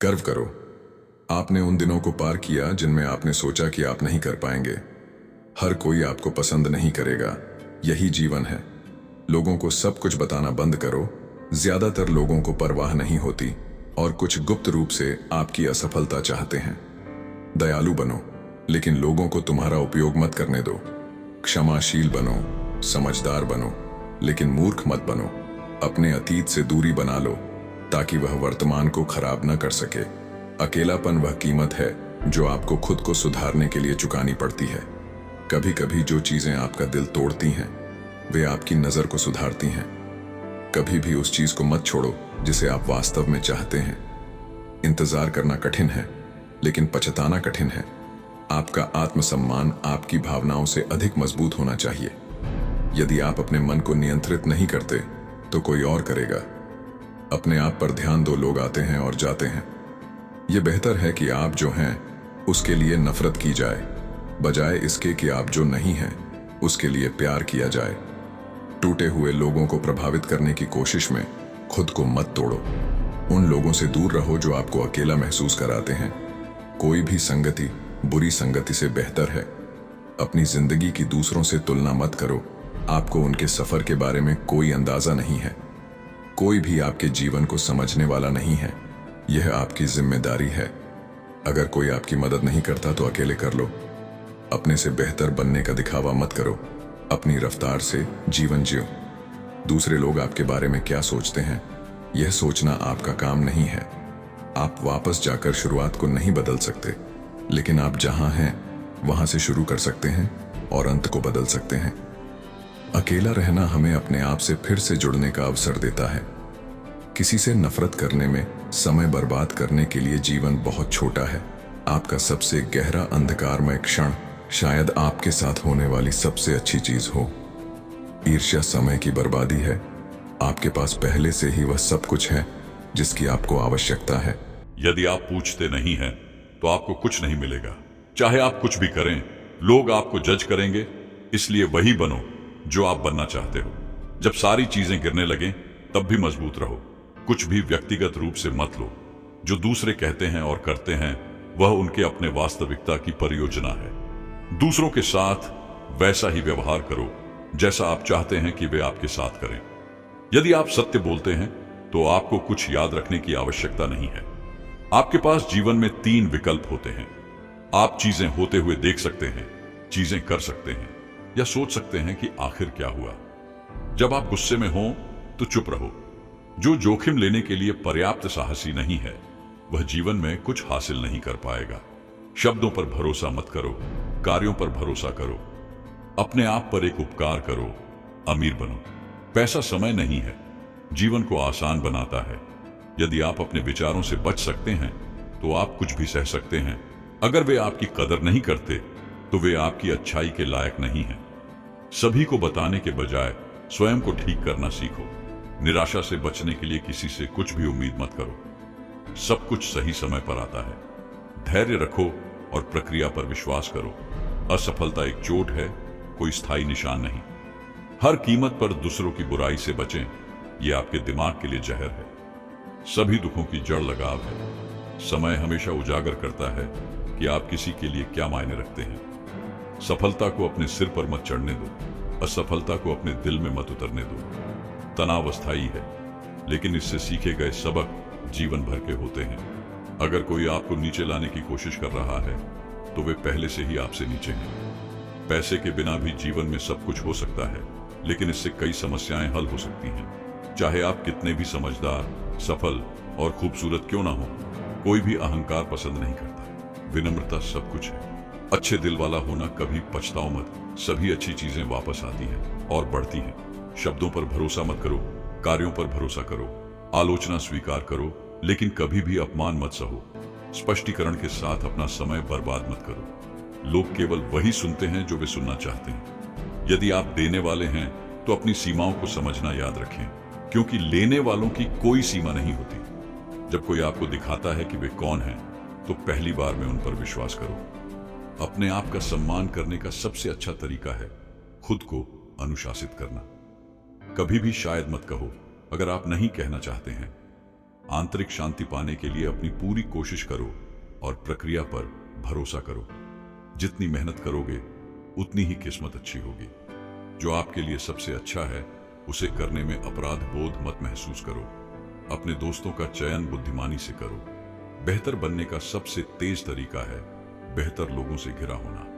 गर्व करो। आपने उन दिनों को पार किया जिनमें आपने सोचा कि आप नहीं कर पाएंगे। हर कोई आपको पसंद नहीं करेगा, यही जीवन है। लोगों को सब कुछ बताना बंद करो। ज्यादातर लोगों को परवाह नहीं होती और कुछ गुप्त रूप से आपकी असफलता चाहते हैं। दयालु बनो, लेकिन लोगों को तुम्हारा उपयोग मत करने दो। क्षमाशील बनो, समझदार बनो, लेकिन मूर्ख मत बनो। अपने अतीत से दूरी बना लो ताकि वह वर्तमान को खराब न कर सके। अकेलापन वह कीमत है जो आपको खुद को सुधारने के लिए चुकानी पड़ती है। कभी कभी जो चीजें आपका दिल तोड़ती हैं वे आपकी नजर को सुधारती हैं। कभी भी उस चीज को मत छोड़ो जिसे आप वास्तव में चाहते हैं। इंतजार करना कठिन है, लेकिन पछताना कठिन है। आपका आत्मसम्मान आपकी भावनाओं से अधिक मजबूत होना चाहिए। यदि आप अपने मन को नियंत्रित नहीं करते तो कोई और करेगा। अपने आप पर ध्यान दो। लोग आते हैं और जाते हैं। यह बेहतर है कि आप जो हैं उसके लिए नफरत की जाए, बजाय इसके कि आप जो नहीं हैं उसके लिए प्यार किया जाए। टूटे हुए लोगों को प्रभावित करने की कोशिश में खुद को मत तोड़ो। उन लोगों से दूर रहो जो आपको अकेला महसूस कराते हैं। कोई भी संगति बुरी संगति से बेहतर है। अपनी जिंदगी की दूसरों से तुलना मत करो। आपको उनके सफर के बारे में कोई अंदाजा नहीं है। कोई भी आपके जीवन को समझने वाला नहीं है। यह आपकी जिम्मेदारी है। अगर कोई आपकी मदद नहीं करता तो अकेले कर लो। अपने से बेहतर बनने का दिखावा मत करो। अपनी रफ्तार से जीवन जियो। दूसरे लोग आपके बारे में क्या सोचते हैं यह सोचना आपका काम नहीं है। आप वापस जाकर शुरुआत को नहीं बदल सकते, लेकिन आप जहां हैं वहां से शुरू कर सकते हैं और अंत को बदल सकते हैं। अकेला रहना हमें अपने आप से फिर से जुड़ने का अवसर देता है। किसी से नफरत करने में समय बर्बाद करने के लिए जीवन बहुत छोटा है। आपका सबसे गहरा अंधकारमय क्षण शायद आपके साथ होने वाली सबसे अच्छी चीज हो। ईर्ष्या समय की बर्बादी है। आपके पास पहले से ही वह सब कुछ है जिसकी आपको आवश्यकता है। यदि आप पूछते नहीं हैं तो आपको कुछ नहीं मिलेगा। चाहे आप कुछ भी करें, लोग आपको जज करेंगे। इसलिए वही बनो जो आप बनना चाहते हो। जब सारी चीजें गिरने लगें तब भी मजबूत रहो। कुछ भी व्यक्तिगत रूप से मत लो। जो दूसरे कहते हैं और करते हैं वह उनके अपने वास्तविकता की परियोजना है। दूसरों के साथ वैसा ही व्यवहार करो जैसा आप चाहते हैं कि वे आपके साथ करें। यदि आप सत्य बोलते हैं तो आपको कुछ याद रखने की आवश्यकता नहीं है। आपके पास जीवन में 3 विकल्प होते हैं। आप चीजें होते हुए देख सकते हैं, चीजें कर सकते हैं, या सोच सकते हैं कि आखिर क्या हुआ। जब आप गुस्से में हो तो चुप रहो। जो जोखिम लेने के लिए पर्याप्त साहसी नहीं है वह जीवन में कुछ हासिल नहीं कर पाएगा। शब्दों पर भरोसा मत करो, कार्यों पर भरोसा करो। अपने आप पर एक उपकार करो, अमीर बनो। पैसा समय नहीं है, जीवन को आसान बनाता है। यदि आप अपने विचारों से बच सकते हैं तो आप कुछ भी सह सकते हैं। अगर वे आपकी कदर नहीं करते तो वे आपकी अच्छाई के लायक नहीं हैं। सभी को बताने के बजाय स्वयं को ठीक करना सीखो। निराशा से बचने के लिए किसी से कुछ भी उम्मीद मत करो। सब कुछ सही समय पर आता है। धैर्य रखो और प्रक्रिया पर विश्वास करो। असफलता एक चोट है, कोई स्थायी निशान नहीं। हर कीमत पर दूसरों की बुराई से बचें, यह आपके दिमाग के लिए जहर है। सभी दुखों की जड़ लगाव है। समय हमेशा उजागर करता है कि आप किसी के लिए क्या मायने रखते हैं। सफलता को अपने सिर पर मत चढ़ने दो, असफलता को अपने दिल में मत उतरने दो। तनाव अस्थायी है, लेकिन इससे सीखे गए सबक जीवन भर के होते हैं। अगर कोई आपको नीचे लाने की कोशिश कर रहा है तो वे पहले से ही आपसे नीचे हैं। पैसे के बिना भी जीवन में सब कुछ हो सकता है, लेकिन इससे कई समस्याएं हल हो सकती हैं। चाहे आप कितने भी समझदार, सफल और खूबसूरत क्यों ना हो, कोई भी अहंकार पसंद नहीं करता। विनम्रता सब कुछ है। अच्छे दिल वाला होना, कभी पछताओ मत। सभी अच्छी चीजें वापस आती हैं और बढ़ती हैं। शब्दों पर भरोसा मत करो, कार्यों पर भरोसा करो। आलोचना स्वीकार करो, लेकिन कभी भी अपमान मत सहो। स्पष्टीकरण के साथ अपना समय बर्बाद मत करो। लोग केवल वही सुनते हैं जो वे सुनना चाहते हैं। यदि आप देने वाले हैं तो अपनी सीमाओं को समझना याद रखें, क्योंकि लेने वालों की कोई सीमा नहीं होती। जब कोई आपको दिखाता है कि वे कौन हैं, तो पहली बार में उन पर विश्वास करो। अपने आप का सम्मान करने का सबसे अच्छा तरीका है खुद को अनुशासित करना। कभी भी शायद मत कहो अगर आप नहीं कहना चाहते हैं। आंतरिक शांति पाने के लिए अपनी पूरी कोशिश करो और प्रक्रिया पर भरोसा करो। जितनी मेहनत करोगे उतनी ही किस्मत अच्छी होगी। जो आपके लिए सबसे अच्छा है उसे करने में अपराध बोध मत महसूस करो। अपने दोस्तों का चयन बुद्धिमानी से करो। बेहतर बनने का सबसे तेज तरीका है बेहतर लोगों से घिरा होना।